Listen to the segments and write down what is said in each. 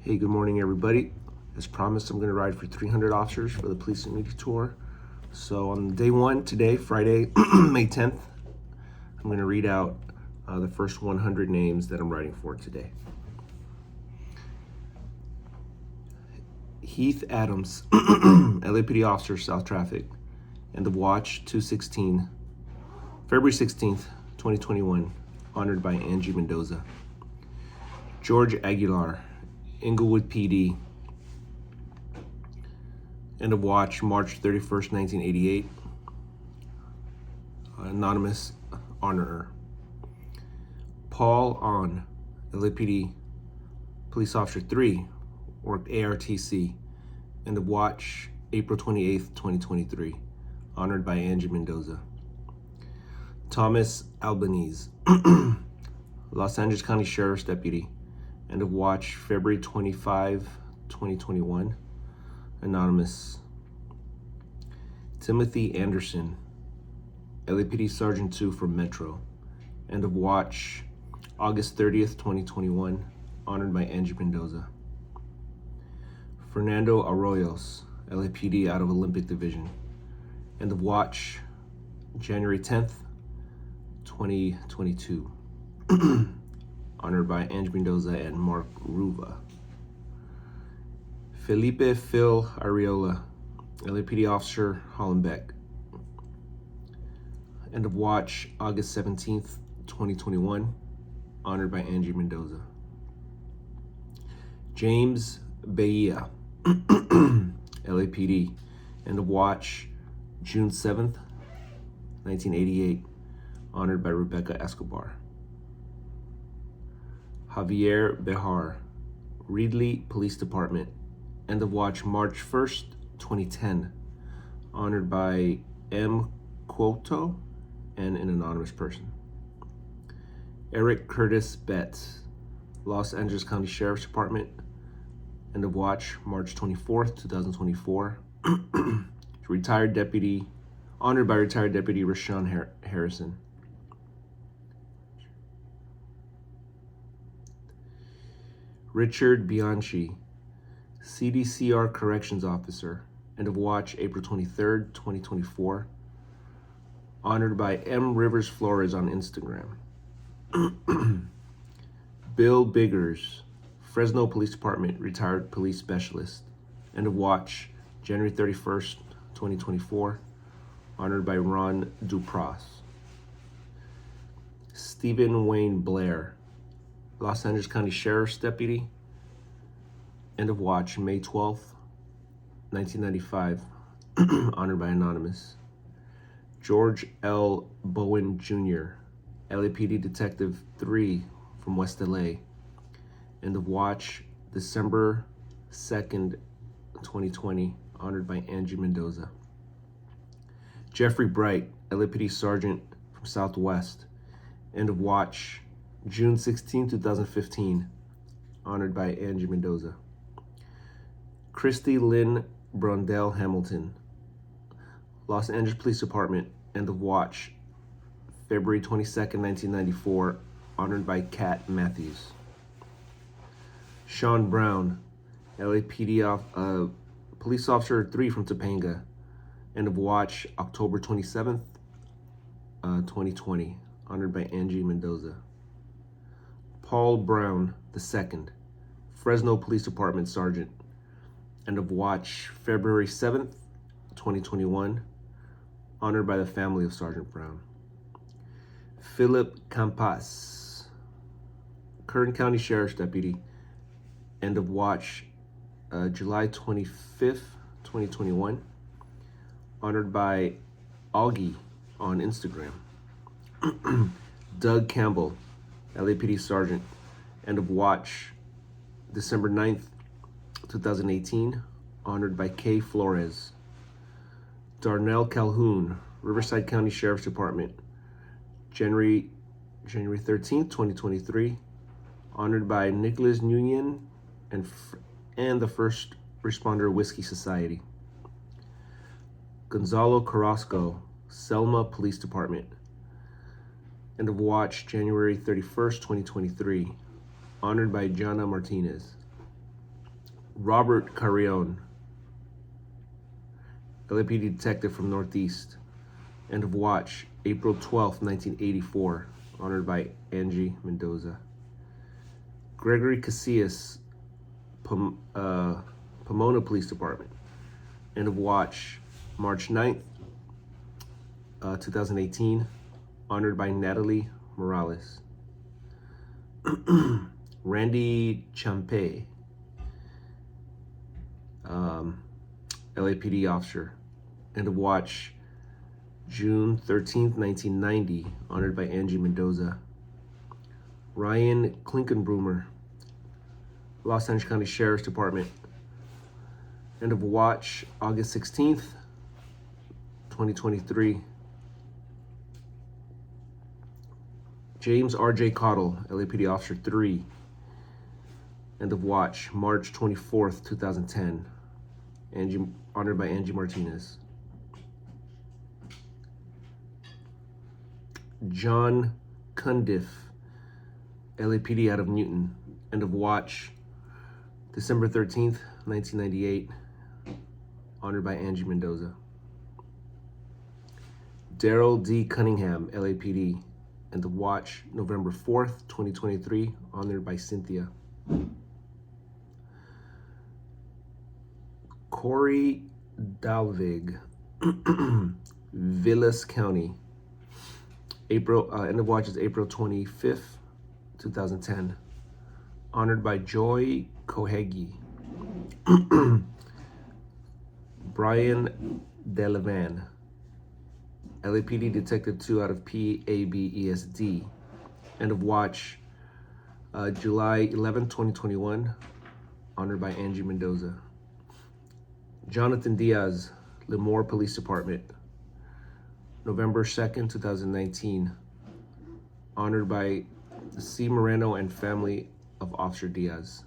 Hey, good morning, everybody. As promised, I'm going to ride for 300 officers for the Police and Media Tour. So on day one today, Friday, May 10th, I'm going to read out the first 100 names that I'm riding for today. Heath Adams, LAPD officer, South Traffic, end of watch 216, February 16th, 2021, honored by Angie Mendoza. George Aguilar, Inglewood PD, end of watch March 31st, 1988, anonymous honorer. Paul On, LAPD Police Officer 3, worked ARTC, end of watch April 28th, 2023, honored by Angie Mendoza. Thomas Albanese, Los Angeles County Sheriff's Deputy, end of watch February 25, 2021, anonymous. Timothy Anderson, LAPD Sergeant 2 from Metro, end of watch August 30th, 2021, honored by Angie Mendoza. Fernando Arroyos, LAPD out of Olympic Division, end of watch January 10th, 2022, honored by Angie Mendoza and Mark Ruva. Felipe Phil Arreola, LAPD officer, Hollenbeck, end of watch August 17th, 2021, honored by Angie Mendoza. James Bahia, LAPD, end of watch June 7th, 1988, honored by Rebecca Escobar. Javier Behar, Reedley Police Department, end of watch March 1st, 2010, honored by M. Quoto and an anonymous person. Eric Curtis Betts, Los Angeles County Sheriff's Department, end of watch March 24th, 2024, retired deputy, honored by retired deputy Rashawn Harrison. Richard Bianchi, CDCR Corrections Officer, end of watch April 23rd, 2024, honored by M. Rivers Flores on Instagram. Bill Biggers, Fresno Police Department, retired police specialist, end of watch January 31st, 2024, honored by Ron Dupras. Stephen Wayne Blair, Los Angeles County Sheriff's Deputy, end of watch May 12th, 1995, honored by anonymous. George L. Bowen Jr., LAPD Detective 3 from West LA, end of watch December 2nd, 2020, honored by Angie Mendoza. Jeffrey Bright, LAPD Sergeant from Southwest, end of watch June 16, 2015, honored by Angie Mendoza. Christy Lynn Brondell Hamilton, Los Angeles Police Department, end of watch February 22nd, 1994, honored by Kat Matthews. Sean Brown, LAPD Police Officer 3 from Topanga, end of watch October 27th, 2020, honored by Angie Mendoza. Paul Brown II, Fresno Police Department Sergeant, end of watch February 7th, 2021, honored by the family of Sergeant Brown. Philip Campas, Kern County Sheriff's Deputy, end of watch July 25th, 2021, honored by Augie on Instagram. Doug Campbell, LAPD Sergeant, end of watch December 9th, 2018, honored by Kay Flores. Darnell Calhoun, Riverside County Sheriff's Department, January 13th, 2023, honored by Nicholas Nguyen and the First Responder Whiskey Society. Gonzalo Carrasco, Selma Police Department, end of watch January 31st, 2023, honored by Jana Martinez. Robert Carrion, LAPD detective from Northeast. End of watch, April 12th, 1984, honored by Angie Mendoza. Gregory Casillas, Pomona Police Department. End of watch, March 9th, 2018, honored by Natalie Morales. Randy Champe, LAPD officer. End of watch, June 13th, 1990, honored by Angie Mendoza. Ryan Klinkenbrummer, Los Angeles County Sheriff's Department. End of watch, August 16th, 2023. James R.J. Cottle, LAPD Officer 3. End of watch, March 24th, 2010. Honored by Angie Martinez. John Cundiff, LAPD out of Newton. End of watch, December 13th, 1998. Honored by Angie Mendoza. Daryl D. Cunningham, LAPD. End of watch, November 4th, 2023. Honored by Cynthia. Corey Dalvig, Vilas County. End of watch is April 25th, 2010. Honored by Joy Kohegi. Brian Delavan, LAPD Detective 2 out of PABESD. End of watch, July 11th, 2021. Honored by Angie Mendoza. Jonathan Diaz, Lemoore Police Department. November 2nd, 2019. Honored by C. Moreno and family of Officer Diaz.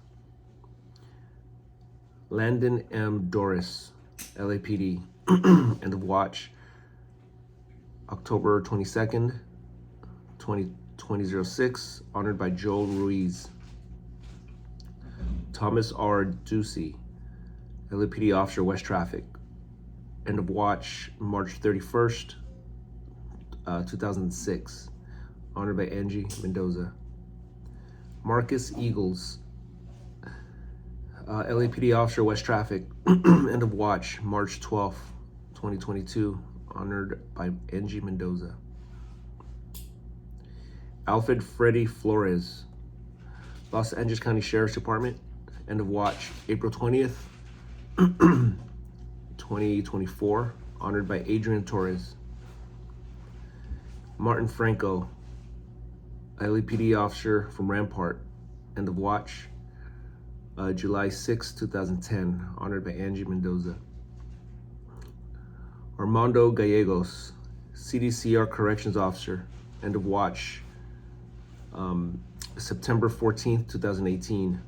Landon M. Doris, LAPD. End of watch, October 22nd, 2006. Honored by Joel Ruiz. Thomas R. Ducey, LAPD Officer West Traffic. End of watch, March 31st, 2006. Honored by Angie Mendoza. Marcus Eagles, LAPD Officer West Traffic. End of watch, March 12th, 2022. Honored by Angie Mendoza. Alfred Freddy Flores, Los Angeles County Sheriff's Department. End of watch, April 20th, 2024. Honored by Adrian Torres. Martin Franco, LAPD officer from Rampart. End of watch, July 6, 2010. Honored by Angie Mendoza. Armando Gallegos, CDCR Corrections Officer. End of watch, September 14th, 2018.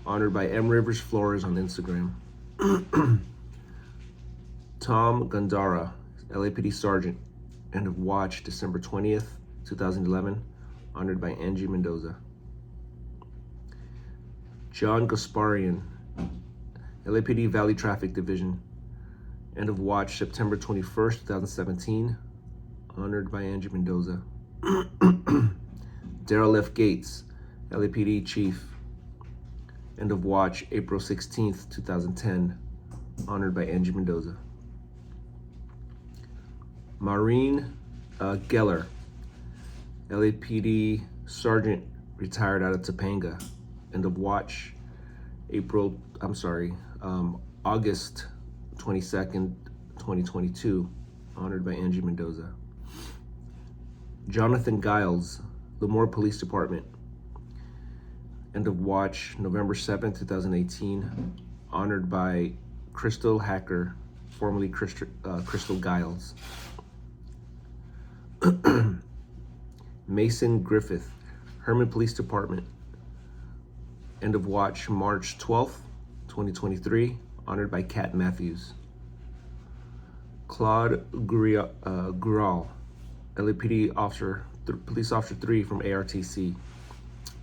Honored by M. Rivers Flores on Instagram. Tom Gandara, LAPD Sergeant. End of watch, December 20th, 2011. Honored by Angie Mendoza. John Gasparian, LAPD Valley Traffic Division. End of watch, September 21st, 2017. Honored by Angie Mendoza. Daryl F. Gates, LAPD Chief. End of watch, April 16th, 2010. Honored by Angie Mendoza. Maureen Geller, LAPD Sergeant, retired out of Topanga. End of watch, August 22nd, 2022. Honored by Angie Mendoza. Jonathan Giles, Lemoore Police Department. End of watch, November 7th, 2018. Honored by Crystal Hacker, formerly Crystal Giles. Mason Griffith, Herman Police Department. End of watch, March 12th, 2023. Honored by Kat Matthews. Claude Gural, LAPD officer, Police Officer 3 from ARTC.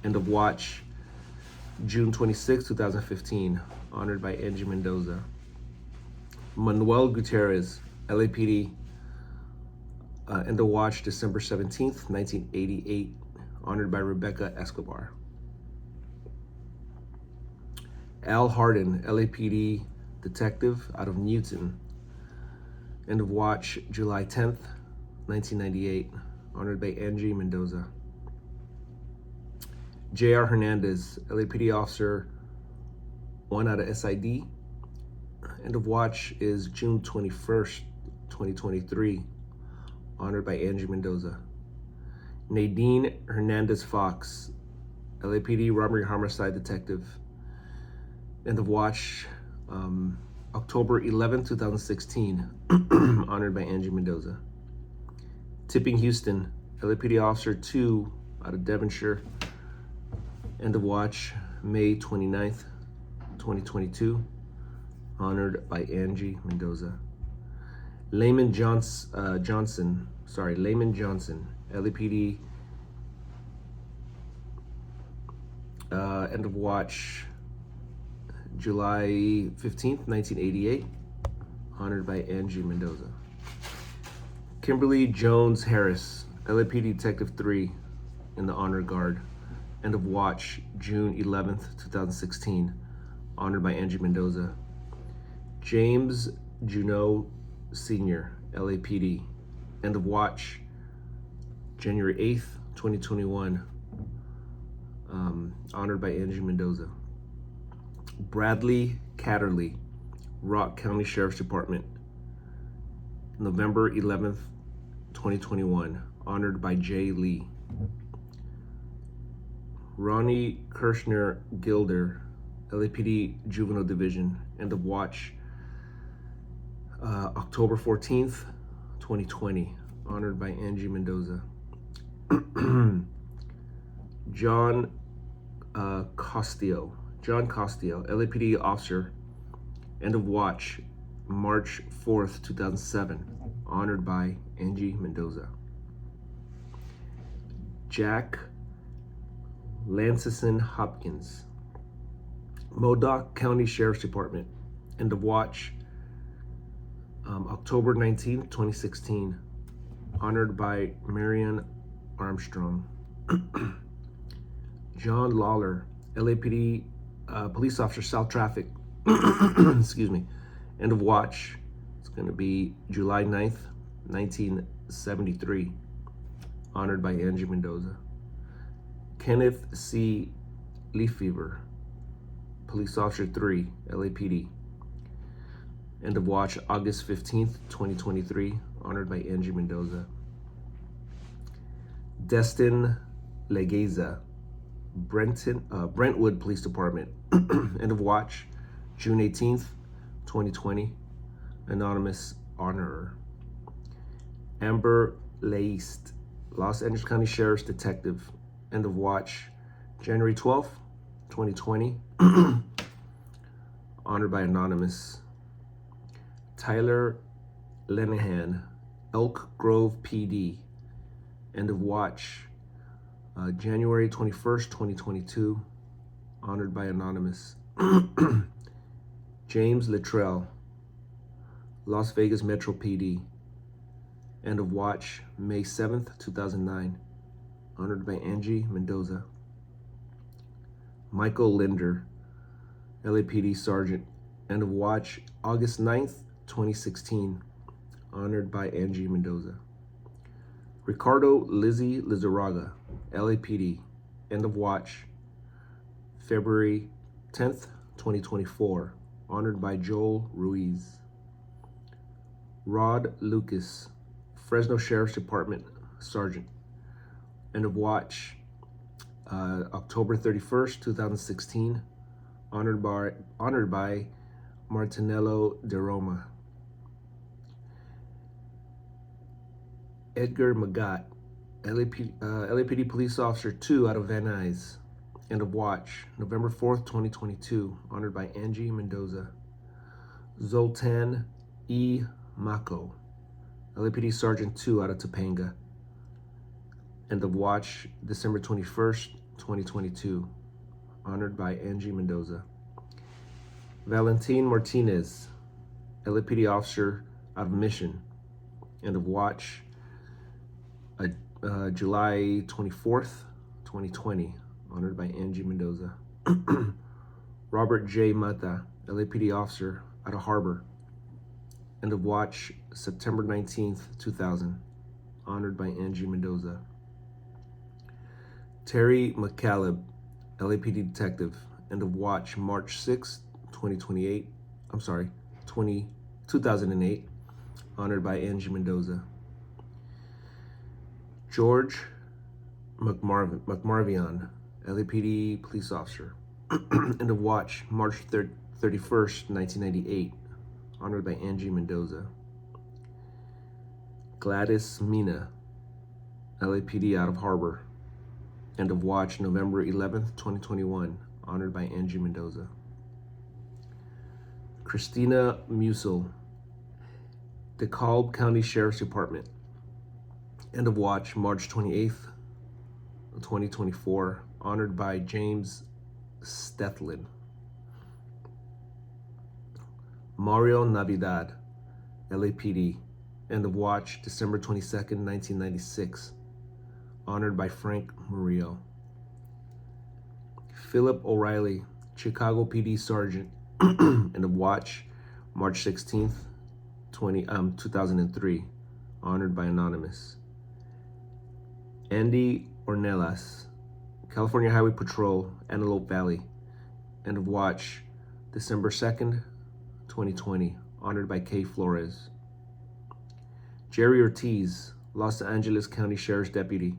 End of watch, June 26, 2015, honored by Angie Mendoza. Manuel Gutierrez, LAPD, End of Watch, December 17th, 1988, honored by Rebecca Escobar. Al Hardin, LAPD detective out of Newton, End of Watch, July 10th, 1998, honored by Angie Mendoza. J.R. Hernandez, LAPD officer 1 out of SID, End of Watch is June 21st, 2023, honored by Angie Mendoza. Nadine Hernandez Fox, LAPD robbery homicide detective, End of Watch, October 11, 2016, honored by Angie Mendoza. Tipping Houston, LAPD officer 2 out of Devonshire, End of Watch, May 29th, 2022, honored by Angie Mendoza. Layman Johnson, LAPD, End of Watch, July 15th, 1988, honored by Angie Mendoza. Kimberly Jones Harris, LAPD Detective 3 in the Honor Guard, End of Watch, June 11th, 2016, honored by Angie Mendoza. James Junot Sr., LAPD, End of Watch, January 8th, 2021, honored by Angie Mendoza. Bradley Catterley, Rock County Sheriff's Department, November 11th, 2021, honored by Jay Lee. Ronnie Kirshner Gilder, LAPD Juvenile Division, End of Watch, October 14th, 2020, honored by Angie Mendoza. John Costio, LAPD officer, End of Watch, March 4th, 2007, honored by Angie Mendoza. Jack Lancison Hopkins, Modoc County Sheriff's Department, End of Watch, October 19th, 2016, honored by Marion Armstrong. John Lawler, LAPD police officer, South Traffic, excuse me, End of Watch, it's going to be July 9th, 1973, honored by Angie Mendoza. Kenneth C. Lefevre, police officer 3, LAPD, End of Watch, August 15th, 2023, honored by Angie Mendoza. Destin Legeza, Brentwood Police Department, End of Watch, June 18th, 2020, anonymous honorer. Amber Leist, Los Angeles County Sheriff's Detective, End of Watch, January 12th, 2020, honored by anonymous. Tyler Lenahan, Elk Grove PD, End of Watch, January 21st, 2022, honored by anonymous. James Littrell, Las Vegas Metro PD, End of Watch, May 7th, 2009, honored by Angie Mendoza. Michael Linder, LAPD Sergeant, End of Watch, August 9th, 2016, honored by Angie Mendoza. Ricardo Lizzie Lizarraga, LAPD, End of Watch, February 10th, 2024, honored by Joel Ruiz. Rod Lucas, Fresno Sheriff's Department Sergeant, End of Watch, October 31st, 2016, honored by Martinello de Roma. Edgar Magat, LAPD Police Officer 2 out of Van Nuys, End of Watch, November 4th, 2022, honored by Angie Mendoza. Zoltan E. Mako, LAPD Sergeant 2 out of Topanga, End of Watch, December 21st, 2022, honored by Angie Mendoza. Valentin Martinez, LAPD officer out of Mission, end of watch, July 24th, 2020, honored by Angie Mendoza. Robert J. Mata, LAPD officer out of Harbor, end of watch, September 19th, 2000, honored by Angie Mendoza. Terry McCaleb, LAPD detective, end of watch, March 6th, 2008, honored by Angie Mendoza. George McMarvion, LAPD police officer, end of watch, March 31st, 1998, honored by Angie Mendoza. Gladys Mina, LAPD out of Harbor, end of watch, November 11th, 2021, honored by Angie Mendoza. Christina Musel, DeKalb County Sheriff's Department, end of watch, March 28th, 2024, honored by James Stethlen. Mario Navidad, LAPD, end of watch, December 22nd, 1996, honored by Frank Murillo. Philip O'Reilly, Chicago PD Sergeant, end of watch, March 16th, 2003, honored by Anonymous. Andy Ornelas, California Highway Patrol, Antelope Valley, end of watch, December 2nd, 2020, honored by Kay Flores. Jerry Ortiz, Los Angeles County Sheriff's Deputy,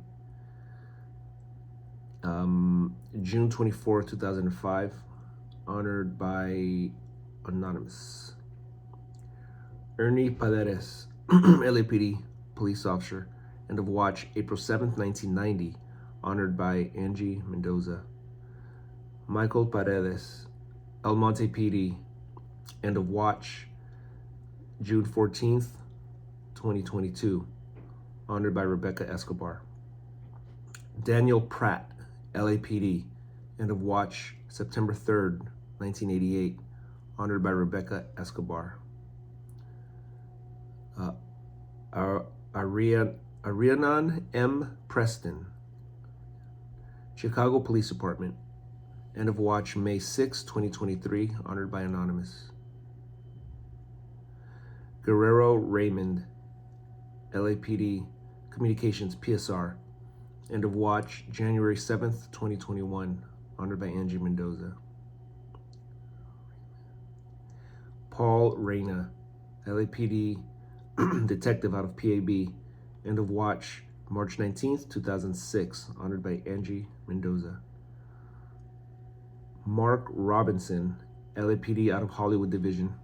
June 24, 2005, honored by Anonymous. Ernie Paderes, LAPD police officer, end of watch, April 7th, 1990, honored by Angie Mendoza. Michael Paredes, El Monte PD, end of watch, June 14th, 2022, honored by Rebecca Escobar. Daniel Pratt, LAPD, end of watch, September 3rd, 1988, honored by Rebecca Escobar. Arianan M. Preston, Chicago Police Department, end of watch, May 6, 2023, honored by Anonymous. Guerrero Raymond, LAPD Communications PSR, end of watch, January 7th, 2021, honored by Angie Mendoza. Paul Reyna, LAPD detective out of PAB, end of watch, March 19th, 2006, honored by Angie Mendoza. Mark Robinson, LAPD out of Hollywood Division,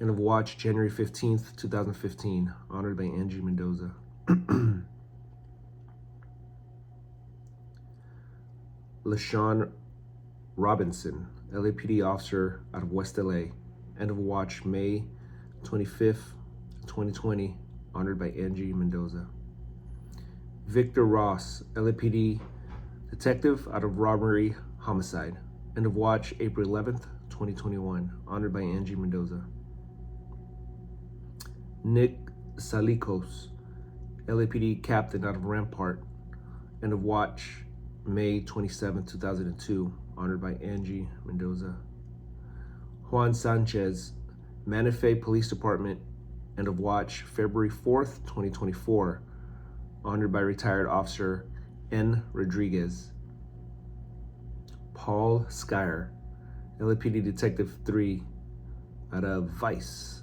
end of watch, January 15th, 2015, honored by Angie Mendoza. LaShawn Robinson, LAPD officer out of West LA, end of watch, May 25th, 2020, honored by Angie Mendoza. Victor Ross, LAPD detective out of Robbery Homicide, end of watch, April 11th, 2021, honored by Angie Mendoza. Nick Salikos, LAPD captain out of Rampart, end of watch, May 27, 2002, honored by Angie Mendoza. Juan Sanchez, Manife Police Department, end of watch, February 4th, 2024, honored by retired officer N. Rodriguez. Paul Skyer, LAPD Detective 3 out of Vice.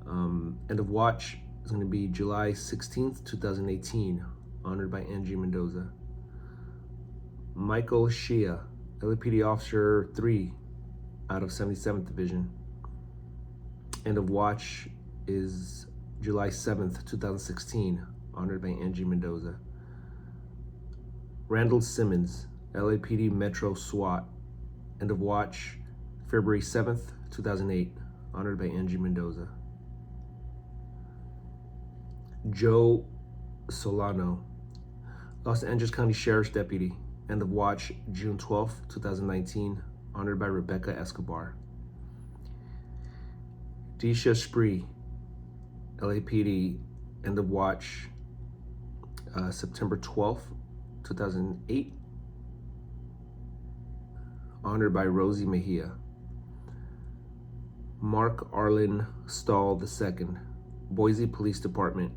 End of watch is going to be July 16th, 2018, honored by Angie Mendoza. Michael Shea, LAPD Officer 3 out of 77th Division. End of watch is July 7th, 2016, honored by Angie Mendoza. Randall Simmons, LAPD Metro SWAT, end of watch, February 7th, 2008, honored by Angie Mendoza. Joe Solano, Los Angeles County Sheriff's Deputy, End of watch June 12th, 2019, honored by Rebecca Escobar. Deisha Spree, LAPD, end of watch September 12th, 2008, honored by Rosie Mejia. Mark Arlen Stahl II, Boise Police Department,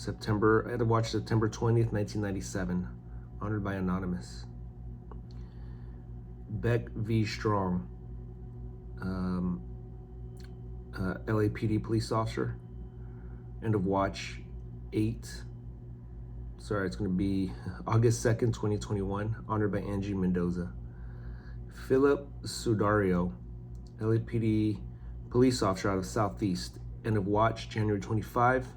end of watch September 20th, 1997, honored by Anonymous. Beck V. Strong, LAPD police officer, end of watch it's going to be August 2nd, 2021, honored by Angie Mendoza. Philip Sudario, LAPD police officer out of Southeast, end of watch January 25,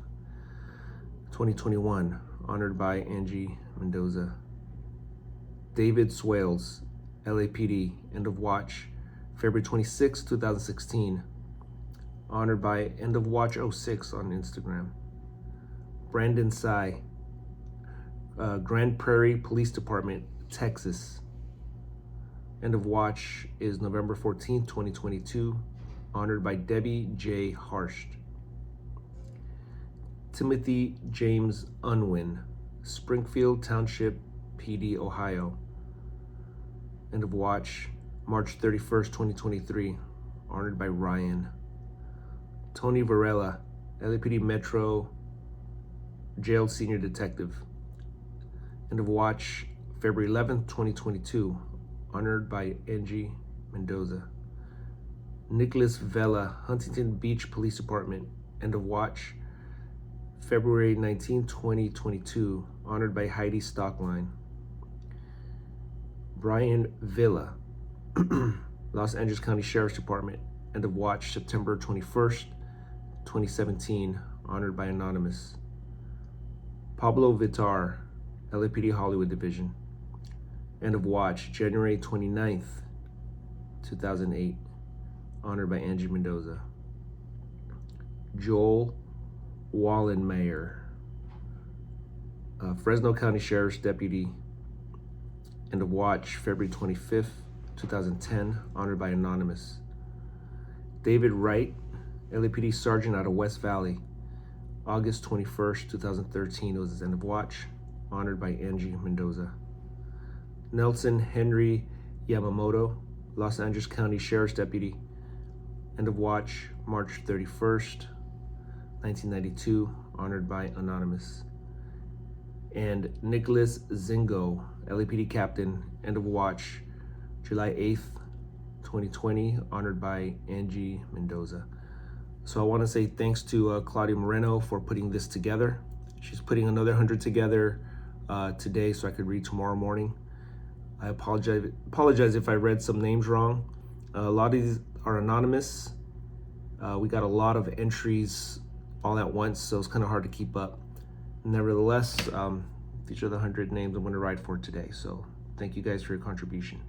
2021, honored by Angie Mendoza. David Swales, LAPD, end of watch February 26, 2016, honored by End of Watch 06 on Instagram. Brandon Tsai, Grand Prairie Police Department, Texas, end of watch is November 14, 2022, honored by Debbie J. Harsht. Timothy James Unwin, Springfield Township PD, Ohio, end of watch March 31st, 2023, honored by Ryan. Tony Varela, LAPD Metro Jail Senior Detective, end of watch February 11th, 2022, honored by Angie Mendoza. Nicholas Vela, Huntington Beach Police Department, end of watch February 19, 2022, honored by Heidi Stockline. Brian Villa, Los Angeles County Sheriff's Department, end of watch September 21st, 2017, honored by Anonymous. Pablo Vitar, LAPD Hollywood Division, end of watch January 29th, 2008, honored by Angie Mendoza. Joel Wallenmayer, Fresno County Sheriff's Deputy, end of watch February 25th, 2010, honored by Anonymous. David Wright, LAPD Sergeant out of West Valley, August 21st, 2013 was his end of watch, honored by Angie Mendoza. Nelson Henry Yamamoto, Los Angeles County Sheriff's Deputy, end of watch March 31st, 1992, honored by Anonymous. And Nicholas Zingo, LAPD Captain, end of watch July 8th, 2020, honored by Angie Mendoza. So I want to say thanks to Claudia Moreno for putting this together. She's putting another 100 together today so I could read tomorrow morning. I apologize if I read some names wrong. A lot of these are anonymous. We got a lot of entries all at once, so it's kind of hard to keep up. Nevertheless, these are the 100 names I'm going to write for today. So thank you guys for your contribution.